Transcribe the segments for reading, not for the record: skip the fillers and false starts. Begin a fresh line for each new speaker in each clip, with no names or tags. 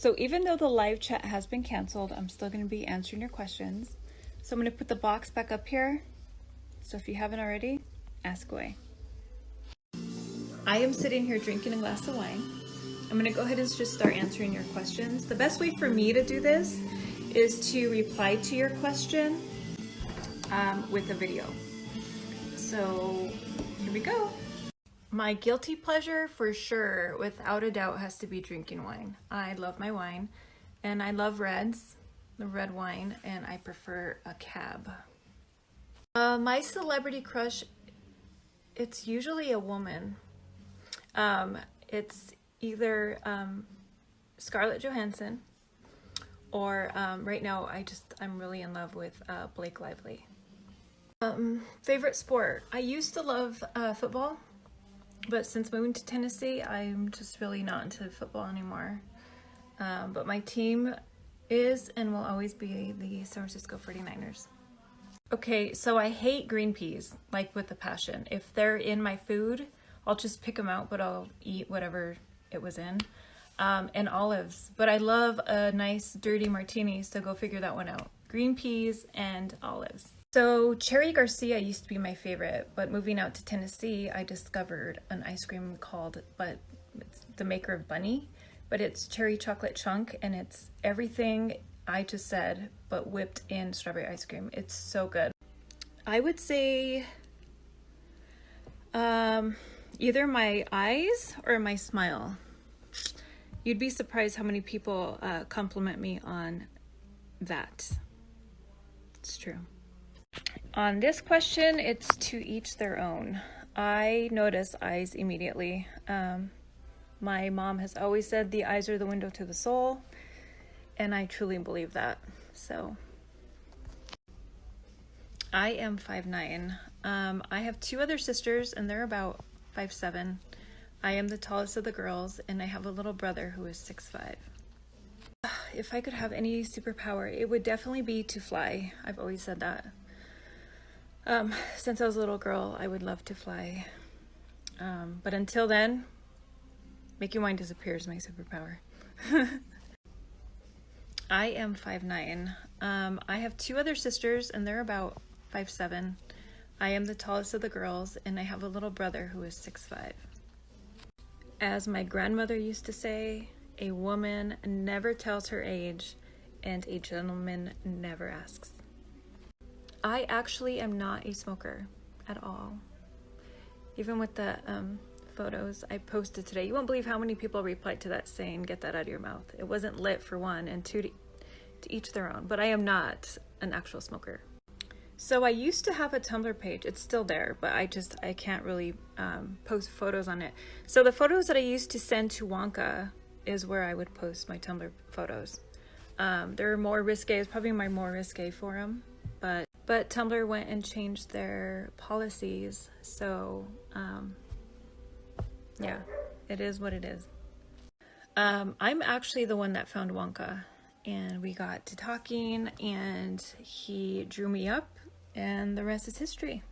So even though the live chat has been canceled, I'm still going to be answering your questions. So I'm going to put the box back up here. So if you haven't already, ask away. I am sitting here drinking a glass of wine. I'm going to go ahead and just start answering your questions. The best way for me to do this is to reply to your question with a video. So here we go. My guilty pleasure for sure, without a doubt, has to be drinking wine. I love my wine and I love reds, the red wine, and I prefer a cab. My celebrity crush, it's usually a woman. It's either Scarlett Johansson or right now I'm really in love with Blake Lively. Favorite sport? I used to love football, but since moving to Tennessee, I'm just really not into football anymore. But my team is and will always be the San Francisco 49ers. Okay, so I hate green peas, like with a passion. If they're in my food, I'll just pick them out, but I'll eat whatever it was in. And olives, but I love a nice dirty martini, so go figure that one out. Green peas and olives. So Cherry Garcia used to be my favorite, but moving out to Tennessee, I discovered an ice cream called, but it's the maker of Bunny, but it's cherry chocolate chunk, and it's everything I just said, but whipped in strawberry ice cream. It's so good. I would say either my eyes or my smile. You'd be surprised how many people compliment me on that. It's true. On this question, it's to each their own. I notice eyes immediately. My mom has always said the eyes are the window to the soul, and I truly believe that. So I am 5'9". I have two other sisters, and they're about 5'7". I am the tallest of the girls, and I have a little brother who is 6'5". If I could have any superpower, it would definitely be to fly. I've always said that. Since I was a little girl, I would love to fly. But until then, making wine disappear is my superpower. I am 5'9". I have two other sisters, and they're about 5'7". I am the tallest of the girls, and I have a little brother who is 6'5". As my grandmother used to say, a woman never tells her age, and a gentleman never asks. I actually am not a smoker at all. Even with the photos I posted today, you won't believe how many people replied to that saying, "Get that out of your mouth." It wasn't lit, for one, and two, to each their own, but I am not an actual smoker. So I used to have a Tumblr page. It's still there, but I can't really post photos on it. So the photos that I used to send to Wonka is where I would post my Tumblr photos. They're more risque. It's probably my more risque forum, but Tumblr went and changed their policies. So yeah, it is what it is. I'm actually the one that found Wonka, and we got to talking, and he drew me up, and the rest is history.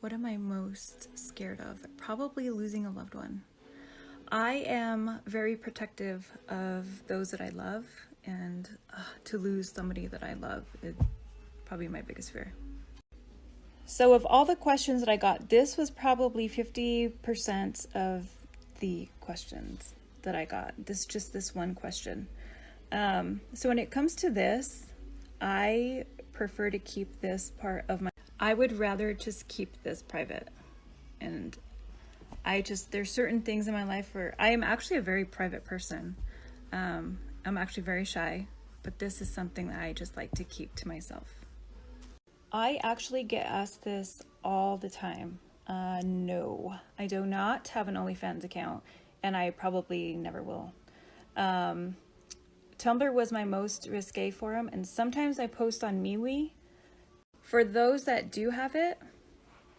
What am I most scared of? Probably losing a loved one. I am very protective of those that I love, and to lose somebody that I love is probably my biggest fear. So of all the questions that I got, this was probably 50% of the questions that I got. This one question. So when it comes to this, I prefer to keep this part of I would rather just keep this private. And there's certain things in my life where I am actually a very private person. I'm actually very shy, but this is something that I just like to keep to myself. I actually get asked this all the time. No, I do not have an OnlyFans account, and I probably never will. Tumblr was my most risque forum, and sometimes I post on MeWe. For those that do have it,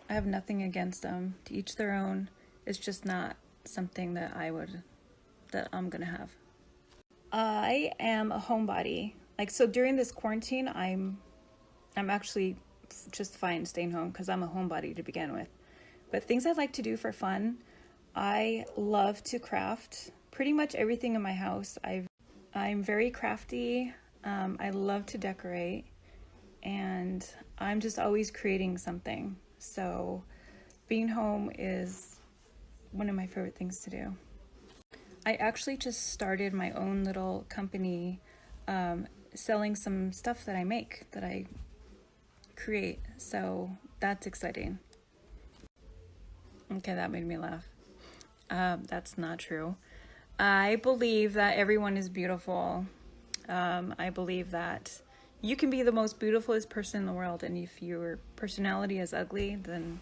I have nothing against them. To each their own. It's just not something that I'm gonna have. I am a homebody. So during this quarantine, I'm actually just fine staying home because I'm a homebody to begin with. But things I like to do for fun, I love to craft pretty much everything in my house. I'm very crafty. I love to decorate, and I'm just always creating something. So being home is one of my favorite things to do. I actually just started my own little company, selling some stuff that I make, that I create. So that's exciting. Okay, that made me laugh. That's not true. I believe that everyone is beautiful. I believe that you can be the most beautifulest person in the world, and if your personality is ugly, then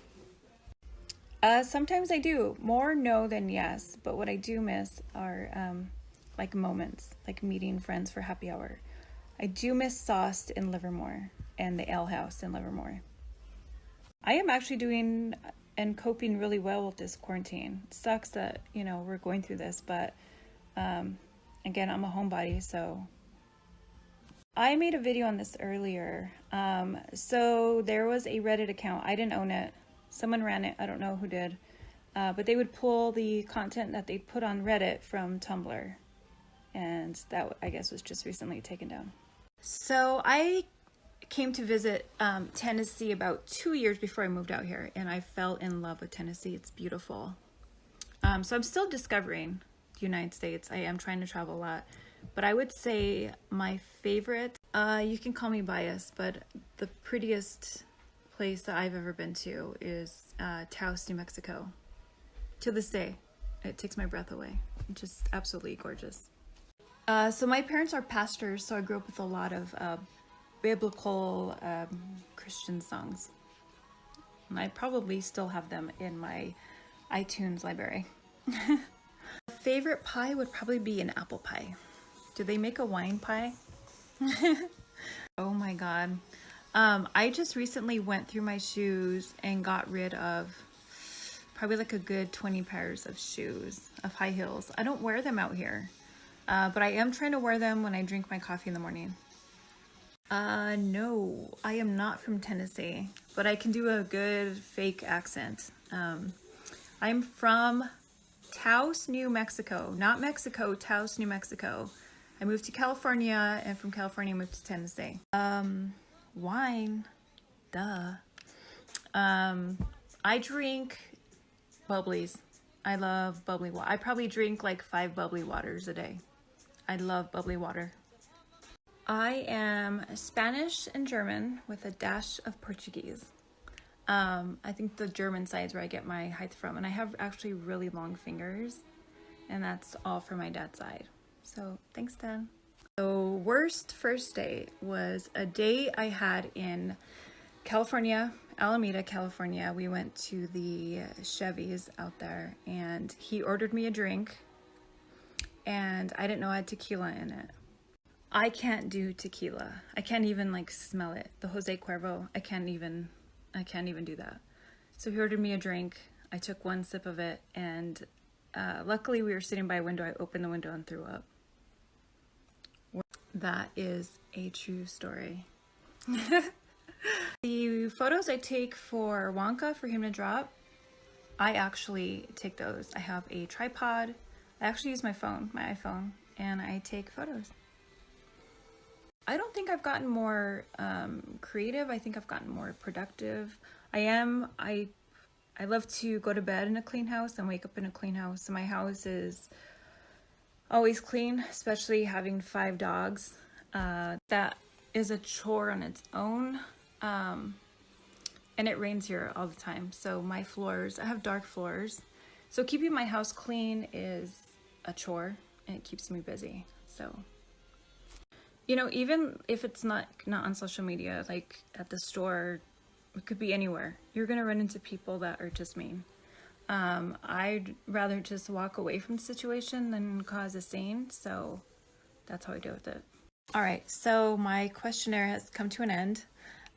sometimes I do. More no than yes, but what I do miss are like moments, like meeting friends for happy hour. I do miss Sauced in Livermore and the Ale House in Livermore. I am actually doing and coping really well with this quarantine. It sucks that, we're going through this, but again, I'm a homebody, so I made a video on this earlier. So there was a Reddit account. I didn't own it. Someone ran it. I don't know who did. But they would pull the content that they put on Reddit from Tumblr. And that, I guess, was just recently taken down. So I came to visit Tennessee about 2 years before I moved out here. And I fell in love with Tennessee. It's beautiful. So I'm still discovering the United States. I am trying to travel a lot. But I would say my favorite, you can call me biased, but the prettiest place that I've ever been to is Taos, New Mexico. To this day, it takes my breath away. It's just absolutely gorgeous. So my parents are pastors, so I grew up with a lot of biblical Christian songs. And I probably still have them in my iTunes library. Favorite pie would probably be an apple pie. Do they make a wine pie? Oh my God. I just recently went through my shoes and got rid of probably like a good 20 pairs of shoes, of high heels. I don't wear them out here, but I am trying to wear them when I drink my coffee in the morning. No, I am not from Tennessee, but I can do a good fake accent. I'm from Taos, New Mexico, not Mexico, Taos, New Mexico. I moved to California, and from California I moved to Tennessee. Wine, duh. I drink bubblies. I love bubbly water. I probably drink like 5 bubbly waters a day. I love bubbly water. I am Spanish and German with a dash of Portuguese. I think the German side is where I get my height from, and I have actually really long fingers, and that's all from my dad's side. So thanks, Dad. The worst first date was a day I had in California, Alameda, California. We went to the Chevys out there, and he ordered me a drink, and I didn't know I had tequila in it. I can't do tequila. I can't even like smell it. The Jose Cuervo, I can't even do that. So he ordered me a drink. I took one sip of it, and luckily we were sitting by a window. I opened the window and threw up. That is a true story. The photos I take for Wonka, for him to drop, I actually take those. I have a tripod. I actually use my phone, my iPhone, and I take photos. I don't think I've gotten more creative. I think I've gotten more productive. I love to go to bed in a clean house and wake up in a clean house. So my house is always clean, especially having 5 dogs. That is a chore on its own. And it rains here all the time. So my floors, I have dark floors. So keeping my house clean is a chore, and it keeps me busy. So, even if it's not on social media, like at the store, it could be anywhere. You're going to run into people that are just mean. I'd rather just walk away from the situation than cause a scene. So that's how I deal with it. All right. So my questionnaire has come to an end.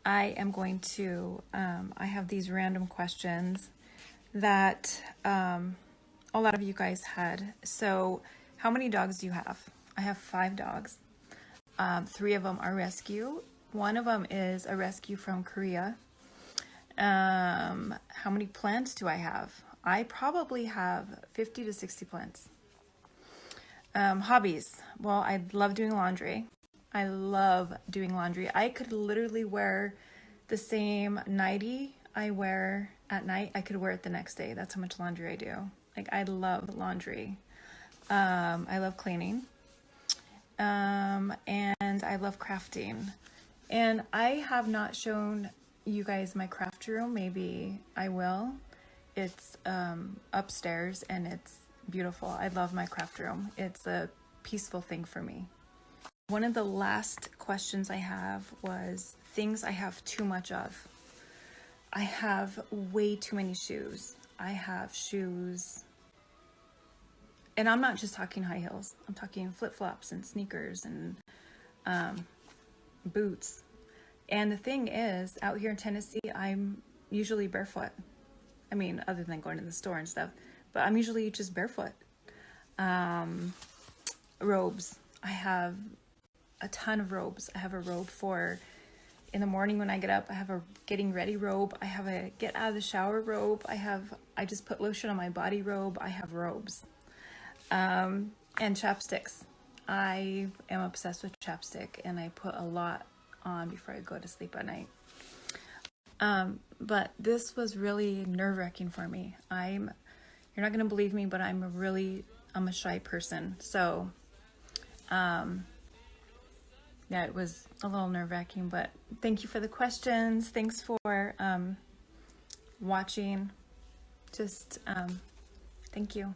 I am going to, I have these random questions that a lot of you guys had. So how many dogs do you have? I have 5 dogs. 3 of them are rescue. 1 of them is a rescue from Korea. How many plants do I have? I probably have 50 to 60 plants. Hobbies. Well, I love doing laundry. I love doing laundry. I could literally wear the same nightie I wear at night. I could wear it the next day. That's how much laundry I do. Like, I love laundry. I love cleaning. And I love crafting. And I have not shown you guys my craft room. Maybe I will. It's upstairs and it's beautiful. I love my craft room. It's a peaceful thing for me. One of the last questions I have was things I have too much of. I have way too many shoes. I have shoes, and I'm not just talking high heels. I'm talking flip-flops and sneakers and boots. And the thing is, out here in Tennessee, I'm usually barefoot. I mean, other than going to the store and stuff, but I'm usually just barefoot. Robes. I have a ton of robes. I have a robe for in the morning when I get up. I have a getting ready robe. I have a get out of the shower robe. I just put lotion on my body robe. I have robes. And chapsticks. I am obsessed with chapstick, and I put a lot on before I go to sleep at night. But this was really nerve-wracking for me. You're not going to believe me, but I'm a shy person. So, yeah, it was a little nerve-wracking, but thank you for the questions. Thanks for watching. Just thank you.